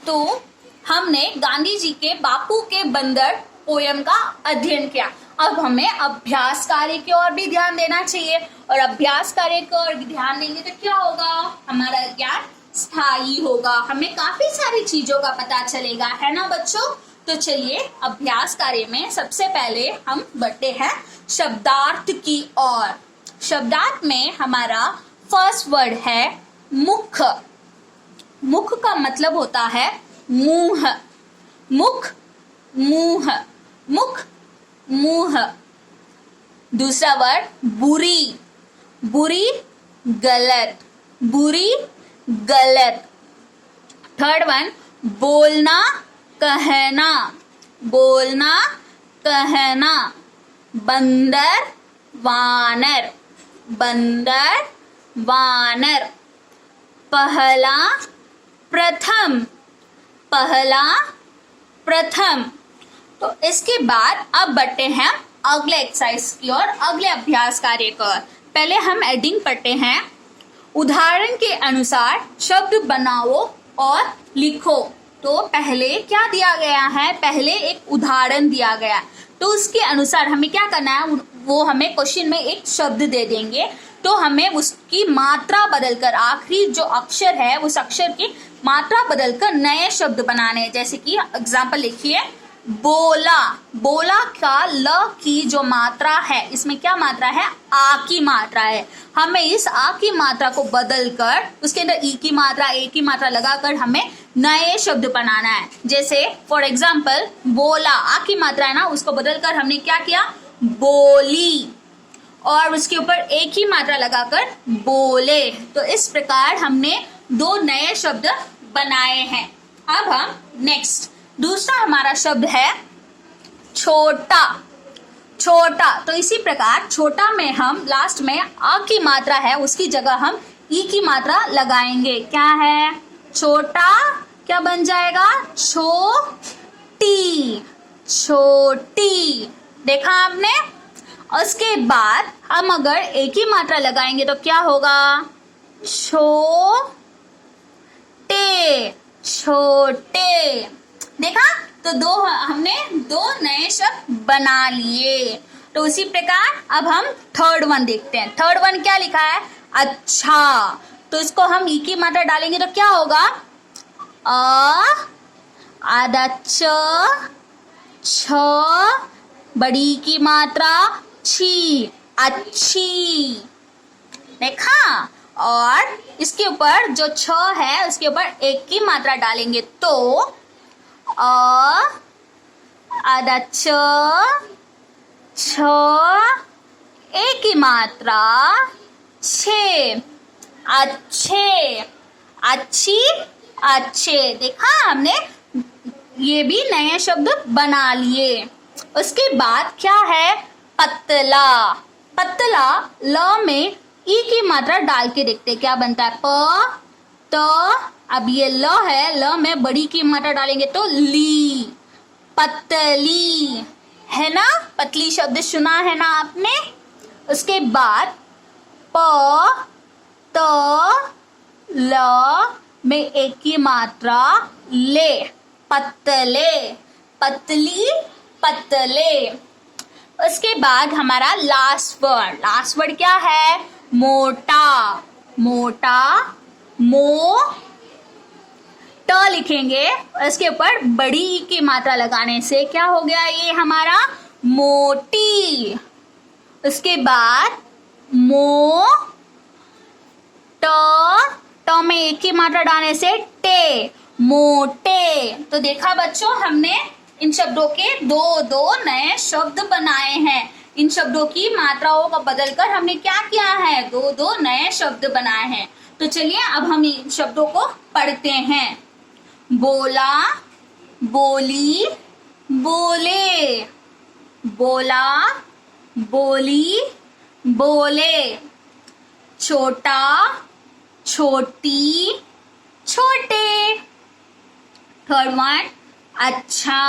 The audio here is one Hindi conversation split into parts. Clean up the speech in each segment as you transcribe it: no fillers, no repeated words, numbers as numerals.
तो हमने गांधी जी के बापू के बंदर पोयम का अध्ययन किया। अब हमें अभ्यास कार्य की ओर भी ध्यान देना चाहिए, और अभ्यास कार्य की ओर ध्यान देंगे तो क्या होगा, हमारा ज्ञान स्थायी होगा, हमें काफी सारी चीजों का पता चलेगा, है ना बच्चों। तो चलिए अभ्यास कार्य में सबसे पहले हम बढ़ते हैं शब्दार्थ की ओर। शब्दार्थ में हमारा फर्स्ट वर्ड है मुख। मुख का मतलब होता है मुंह, मुख मुंह, मुख मुंह। दूसरा वर्ड बुरी, बुरी गलत, बुरी गलत। थर्ड वन बोलना कहना, बोलना कहना। बंदर वानर, बंदर वानर। पहला प्रथम, पहला प्रथम। तो इसके बाद अब बढ़ते हैं अगले एक्सरसाइज की ओर, अगले अभ्यास कार्य की ओर। पहले हम एडिंग पढ़ते हैं। उदाहरण के अनुसार शब्द बनाओ और लिखो। तो पहले क्या दिया गया है, पहले एक उदाहरण दिया गया, तो उसके अनुसार हमें क्या करना है, वो हमें क्वेश्चन में एक शब्द दे देंगे, तो हमें उसकी मात्रा बदलकर, आखिरी जो अक्षर है उस अक्षर की मात्रा बदलकर नए शब्द बनाने हैं। जैसे कि एग्जाम्पल लिखिए, बोला, बोला का ल की जो मात्रा है, इसमें क्या मात्रा है, आ की मात्रा है। हमें इस आ की मात्रा को बदलकर उसके अंदर ई की मात्रा, ए की मात्रा लगाकर हमें नए शब्द बनाना है। जैसे फॉर एग्जाम्पल बोला, आ की मात्रा है ना, उसको बदलकर हमने क्या किया, बोली, और उसके ऊपर एक ही मात्रा लगाकर बोले। तो इस प्रकार हमने दो नए शब्द बनाए हैं। अब हम नेक्स्ट, दूसरा हमारा शब्द है छोटा, छोटा। तो इसी प्रकार छोटा में हम लास्ट में आ की मात्रा है, उसकी जगह हम ई की मात्रा लगाएंगे। क्या है, छोटा क्या बन जाएगा, छोटी, छोटी। देखा आपने। उसके बाद हम अगर एक ही मात्रा लगाएंगे तो क्या होगा, छोटे, छोटे। देखा, तो हमने दो नए शब्द बना लिए। तो उसी प्रकार अब हम थर्ड वन देखते हैं। थर्ड वन क्या लिखा है, अच्छा। तो इसको हम ई की मात्रा डालेंगे तो क्या होगा, आधा छ, बड़ी की मात्रा छी, अच्छी। देखा। और इसके ऊपर जो छ है उसके ऊपर एक की मात्रा डालेंगे तो आधा छ, एक की मात्रा छे, अच्छे, अच्छी, अच्छे। देखा हमने ये भी नए शब्द बना लिए। उसके बाद क्या है, पतला, पतला। ल में ई की मात्रा डाल के देखते क्या बनता है, प त। अब ये ल है, ल में बड़ी की मात्रा डालेंगे तो ली, पतली, है ना। पतली शब्द सुना है ना आपने। उसके बाद प त ल में एक की मात्रा ले, पतले, पतली, पतले। उसके बाद हमारा लास्ट वर्ड क्या है, मोटा, मोटा, मो ट लिखेंगे, उसके ऊपर बड़ी ई की मात्रा लगाने से क्या हो गया, ये हमारा मोटी। उसके बाद मो ट में एक की मात्रा डालने से टे, मोटे। तो देखा बच्चों, हमने इन शब्दों के दो नए शब्द बनाए हैं। इन शब्दों की मात्राओं को बदलकर हमने क्या किया है, दो नए शब्द बनाए हैं। तो चलिए अब हम इन शब्दों को पढ़ते हैं। बोला, बोली, बोले, बोला, बोली, बोले। छोटा, छोटी, छोटे। थर्ड वन, अच्छा,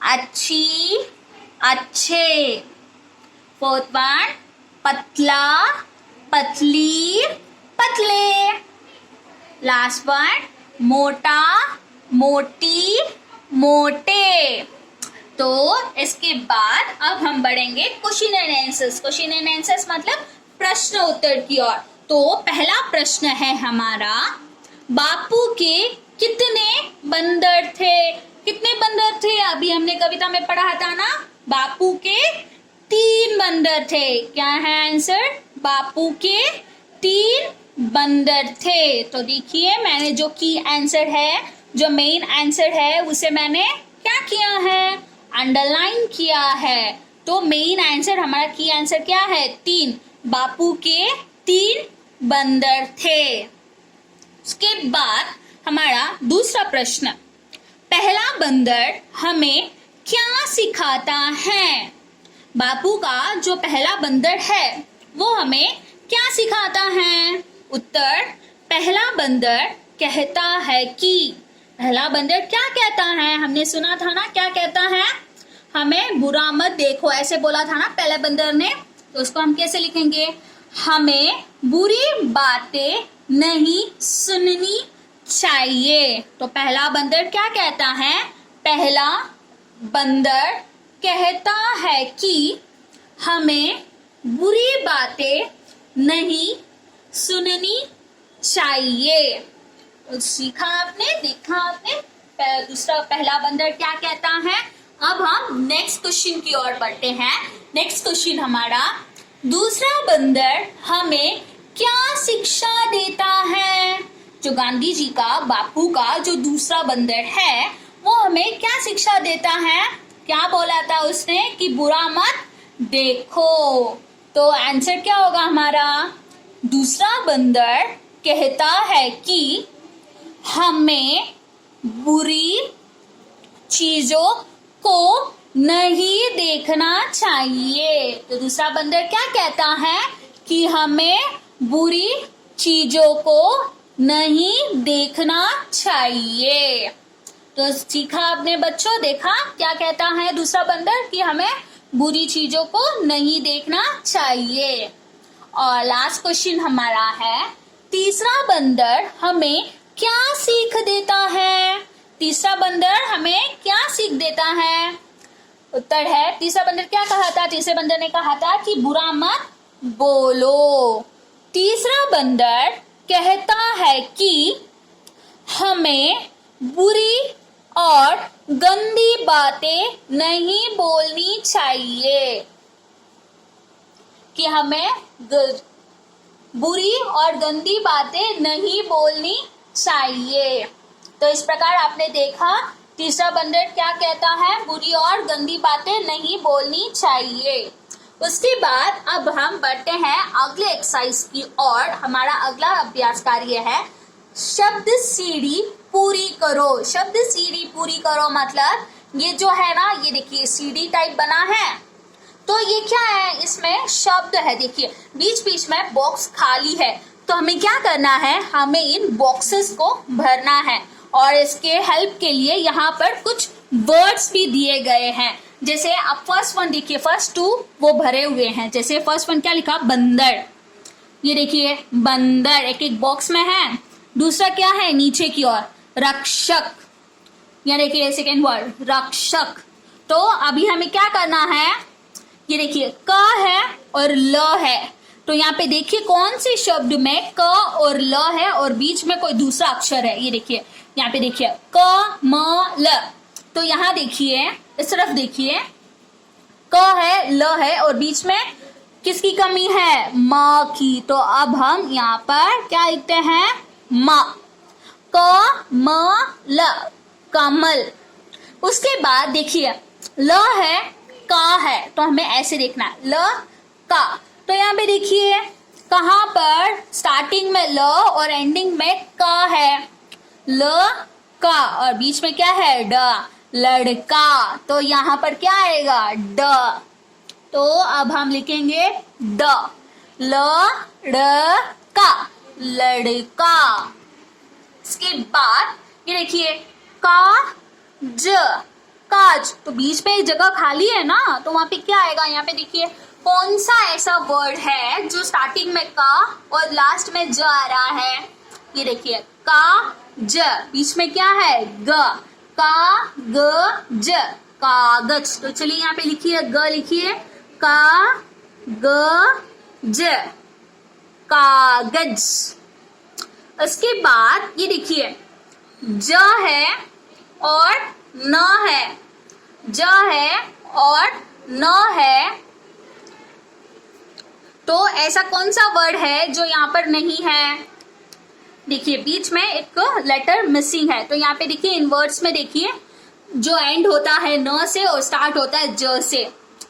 अच्छी, अच्छे। फोर्थ वन, पतला, पतली, पतले। लास्ट वन, मोटा, मोटी, मोटे। तो इसके बाद अब हम बढ़ेंगे question and answers. Question and answers मतलब प्रश्न उत्तर की ओर। तो पहला प्रश्न है हमारा, बापू के कितने बंदर थे? कितने बंदर थे? अभी हमने कविता में पढ़ा था ना, बापू के 3 बंदर थे। क्या है आंसर? बापू के 3 बंदर थे। तो देखिए मैंने जो की आंसर है, जो मेन आंसर है, उसे मैंने क्या किया है? अंडरलाइन किया है। तो मेन आंसर हमारा की आंसर क्या है? 3। बापू के 3 बंदर थे। उसके बाद हमारा दूसरा प्रश्न, पहला बंदर हमें क्या सिखाता है? बापू का जो पहला बंदर है वो हमें क्या सिखाता है? उत्तर, पहला बंदर कहता है कि, पहला बंदर क्या कहता है? हमने सुना था ना, क्या कहता है? हमें बुरा मत देखो, ऐसे बोला था ना पहले बंदर ने। तो उसको हम कैसे लिखेंगे? हमें बुरी बातें नहीं सुननी चाहिए। तो पहला बंदर क्या कहता है? पहला बंदर कहता है कि हमें बुरी बातें नहीं सुननी चाहिए। तो सीखा आपने, देखा आपने, दूसरा पहला बंदर क्या कहता है। अब हम नेक्स्ट क्वेश्चन की ओर बढ़ते हैं। नेक्स्ट क्वेश्चन हमारा, दूसरा बंदर हमें क्या शिक्षा देता है? जो गांधी जी का, बापू का जो दूसरा बंदर है वो हमें क्या शिक्षा देता है? क्या बोला था उसने? कि बुरा मत देखो। तो आंसर क्या होगा हमारा? दूसरा बंदर कहता है कि हमें बुरी चीजों को नहीं देखना चाहिए। तो दूसरा बंदर क्या कहता है? कि हमें बुरी चीजों को नहीं देखना चाहिए। तो सीखा आपने बच्चों, देखा क्या कहता है दूसरा बंदर? कि हमें बुरी चीजों को नहीं देखना चाहिए। और लास्ट क्वेश्चन हमारा है, तीसरा बंदर हमें क्या सीख देता है? तीसरा बंदर हमें क्या सीख देता है? उत्तर है, तीसरा बंदर क्या कहा था? तीसरे बंदर ने कहा था कि बुरा मत बोलो। तीसरा बंदर कहता है कि हमें बुरी और गंदी बातें नहीं बोलनी चाहिए। कि हमें बुरी और गंदी बातें नहीं बोलनी चाहिए। तो इस प्रकार आपने देखा तीसरा बंदर क्या कहता है? बुरी और गंदी बातें नहीं बोलनी चाहिए। उसके बाद अब हम बढ़ते हैं अगले एक्सरसाइज की ओर। हमारा अगला अभ्यास कार्य है, शब्द सीढ़ी पूरी करो। शब्द सीढ़ी पूरी करो मतलब ये जो है ना, ये देखिए सीढ़ी टाइप बना है। तो ये क्या है? इसमें शब्द है, देखिए बीच बीच में बॉक्स खाली है। तो हमें क्या करना है? हमें इन बॉक्सेस को भरना है। और इसके हेल्प के लिए यहाँ पर कुछ वर्ड्स भी दिए गए हैं। जैसे आप फर्स्ट वन देखिए, फर्स्ट 2 वो भरे हुए हैं। जैसे फर्स्ट वन क्या लिखा? बंदर। ये देखिए बंदर एक एक बॉक्स में है। दूसरा क्या है? नीचे की ओर रक्षक। ये देखिए सेकेंड वर्ड रक्षक। तो अभी हमें क्या करना है? ये देखिए क है और ल है। तो यहाँ पे देखिए कौन से शब्द में क और ल है और बीच में कोई दूसरा अक्षर है। ये देखिए यहाँ पे देखिए क म ल। तो यहाँ देखिए इस तरफ देखिए क है, ल है और बीच में किसकी कमी है? म की। तो अब हम यहाँ पर क्या लिखते हैं? म। क म ल, कमल। उसके बाद देखिए ल है, का है, तो हमें ऐसे देखना है ल का। तो यहाँ पे देखिए कहाँ पर स्टार्टिंग में ल और एंडिंग में का है? ल का और बीच में क्या है? ड, लड़का। तो यहाँ पर क्या आएगा? ड। तो अब हम लिखेंगे ड, ल ड़ का, लड़का। इसके बाद ये देखिए का ज, काज। तो बीच में एक जगह खाली है ना, तो वहां पे क्या आएगा? यहाँ पे देखिए कौन सा ऐसा वर्ड है जो स्टार्टिंग में का और लास्ट में ज आ रहा है? ये देखिए का ज, बीच में क्या है ग, का ग ज, कागज। तो चलिए यहाँ पे लिखिए ग, लिखिए का ग ज, कागज। उसके बाद ये देखिए ज है और न है, ज है और न है, तो ऐसा कौन सा वर्ड है जो यहाँ पर नहीं है? देखिए बीच में एक लेटर मिसिंग है, तो यहाँ पे देखिए इन वर्ड्स में देखिए जो एंड होता है न से और स्टार्ट होता है ज से।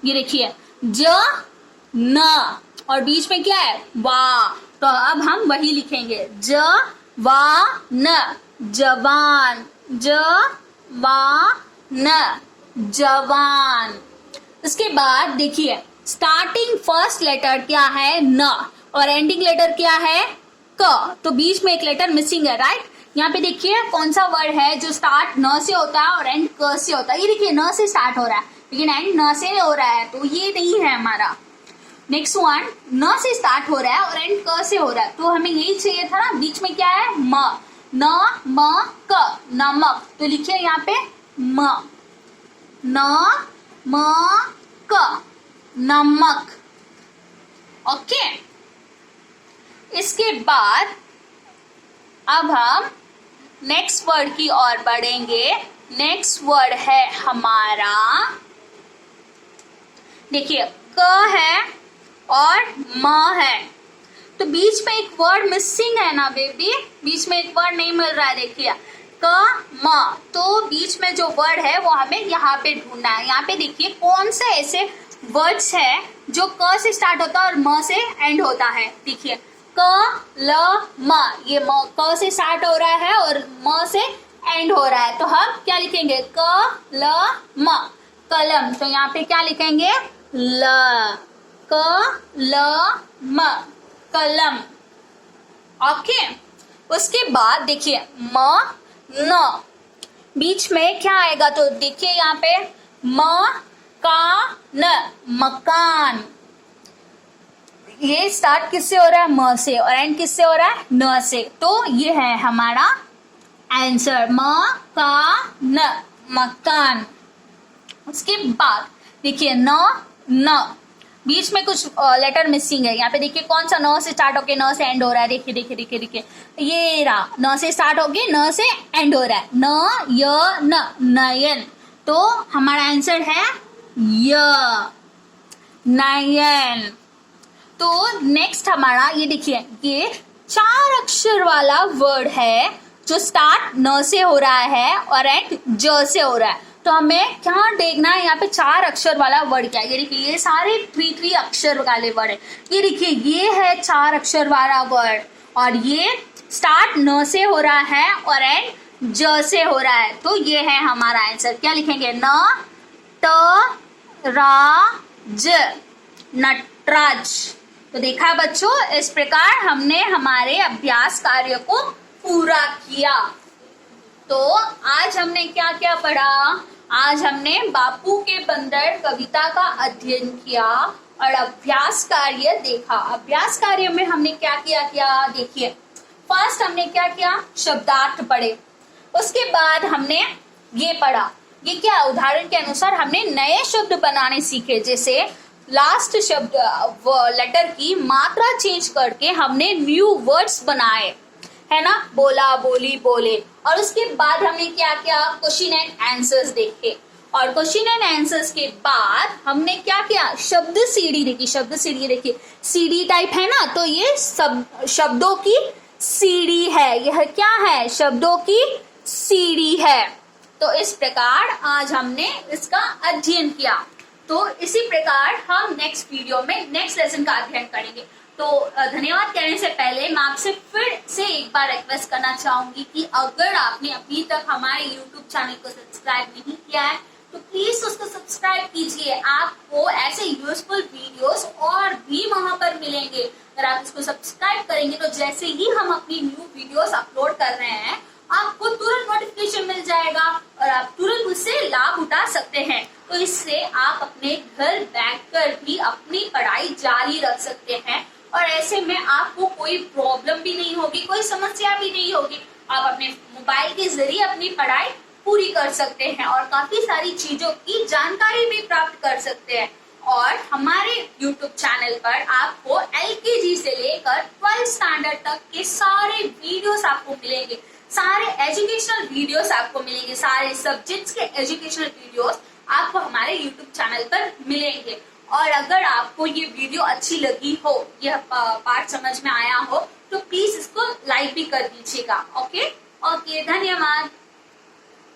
ये देखिए ज न और बीच में क्या है वा, तो अब हम वही लिखेंगे ज वा न, जवान, ज वा न, जवान। उसके बाद देखिए स्टार्टिंग फर्स्ट लेटर क्या है न और एंडिंग लेटर क्या है क, तो बीच में एक लेटर मिसिंग है, राइट। यहाँ पे देखिए कौन सा वर्ड है जो स्टार्ट न से होता है और एंड क से होता है। ये देखिए न से स्टार्ट हो रहा है लेकिन एंड न से हो रहा है, तो ये नहीं है हमारा। नेक्स्ट वन न से स्टार्ट हो रहा है और एंड क से हो रहा है, तो हमें यही चाहिए था ना, बीच में क्या है म, न म क, नमक। तो लिखिए यहाँ पे म, न म क, नमक। ओके, इसके बाद अब हम नेक्स्ट वर्ड की ओर बढ़ेंगे। नेक्स्ट वर्ड है हमारा, देखिए क है और म है, तो बीच में एक वर्ड मिसिंग है ना बेबी, बीच में एक वर्ड नहीं मिल रहा है। देखिए क म, तो बीच में जो वर्ड है वो हमें यहाँ पे ढूंढना है। यहाँ पे देखिए कौन से ऐसे वर्ड्स है जो क से स्टार्ट होता है और म से एंड होता है। देखिए क ल म, ये म क से स्टार्ट हो रहा है और म से एंड हो रहा है, तो हम क्या लिखेंगे क ल म, कलम। तो यहाँ पे क्या लिखेंगे ल, क ल म, कलम। ओके, उसके बाद देखिए म न, बीच में क्या आएगा, तो देखिए यहाँ पे म का न, मकान। ये स्टार्ट किससे हो रहा है म से और एंड किससे हो रहा है न से, तो ये है हमारा आंसर म का न, मकान। उसके बाद देखिए न, बीच में कुछ लेटर मिसिंग है। यहाँ पे देखिए कौन सा न से स्टार्ट होके न से एंड हो रहा है। देखिए देखिए देखिए देखिए ये रहा, न से स्टार्ट होके न से एंड हो रहा है, न य न, नयन। तो हमारा आंसर है य, नयन। तो नेक्स्ट हमारा ये देखिए ये 4 अक्षर वाला वर्ड है जो स्टार्ट न से हो रहा है और एंड ज से हो रहा है, तो हमें क्या देखना है यहाँ पे 4 अक्षर वाला वर्ड क्या है। ये देखिए ये सारे 3 अक्षर वाले वर्ड है। ये देखिए ये है 4 अक्षर वाला वर्ड और ये स्टार्ट न से हो रहा है और एंड ज से हो रहा है, तो ये है हमारा आंसर। क्या लिखेंगे न ट रा ज, नटराज। तो देखा बच्चों, इस प्रकार हमने हमारे अभ्यास कार्य को पूरा किया। तो आज हमने क्या क्या पढ़ा? आज हमने बापू के बंदर कविता का अध्ययन किया और अभ्यास कार्य देखा। अभ्यास कार्य में हमने क्या किया देखिए, फर्स्ट हमने क्या किया, शब्दार्थ पढ़े। उसके बाद हमने ये पढ़ा, ये क्या, उदाहरण के अनुसार हमने नए शब्द बनाने सीखे। जैसे लास्ट शब्द लेटर की मात्रा चेंज करके हमने न्यू वर्ड्स बनाए, है ना, बोला, बोली, बोले। और उसके बाद हमने क्या किया, क्वेश्चन एंड आंसर्स देखे। और क्वेश्चन एंड आंसर्स के बाद हमने क्या किया, शब्द सीढ़ी देखी। शब्द सीढ़ी देखिए, सीढ़ी टाइप है ना, तो ये सब शब्दों की सीढ़ी है। यह क्या है, शब्दों की सीढ़ी है। तो इस प्रकार आज हमने इसका अध्ययन किया। तो इसी प्रकार हम नेक्स्ट वीडियो में नेक्स्ट लेसन का अध्ययन करेंगे। तो धन्यवाद कहने से पहले मैं आपसे फिर से एक बार रिक्वेस्ट करना चाहूंगी कि अगर आपने अभी तक हमारे YouTube चैनल को सब्सक्राइब नहीं किया है तो प्लीज उसको सब्सक्राइब कीजिए। आपको ऐसे यूजफुल वीडियोस और भी वहां पर मिलेंगे। अगर आप इसको सब्सक्राइब करेंगे तो जैसे ही हम अपनी न्यू वीडियोस अपलोड कर रहे हैं आपको तुरंत नोटिफिकेशन मिल जाएगा और आप तुरंत उससे लाभ उठा सकते हैं। तो इससे आप अपने घर बैठकर भी अपनी पढ़ाई जारी रख सकते हैं और ऐसे में आपको कोई प्रॉब्लम भी नहीं होगी, कोई समस्या भी नहीं होगी। आप अपने मोबाइल के जरिए अपनी पढ़ाई पूरी कर सकते हैं और काफी सारी चीजों की जानकारी भी प्राप्त कर सकते हैं। और हमारे YouTube चैनल पर आपको LKG से लेकर 12th स्टैंडर्ड तक के सारे वीडियोस आपको मिलेंगे, सारे एजुकेशनल वीडियोस आपको मिलेंगे, सारे सब्जेक्ट्स के एजुकेशनल वीडियोस आपको हमारे YouTube चैनल पर मिलेंगे। और अगर आपको ये वीडियो अच्छी लगी हो, यह पार्ट समझ में आया हो, तो प्लीज इसको लाइक भी कर दीजिएगा। ओके, धन्यवाद।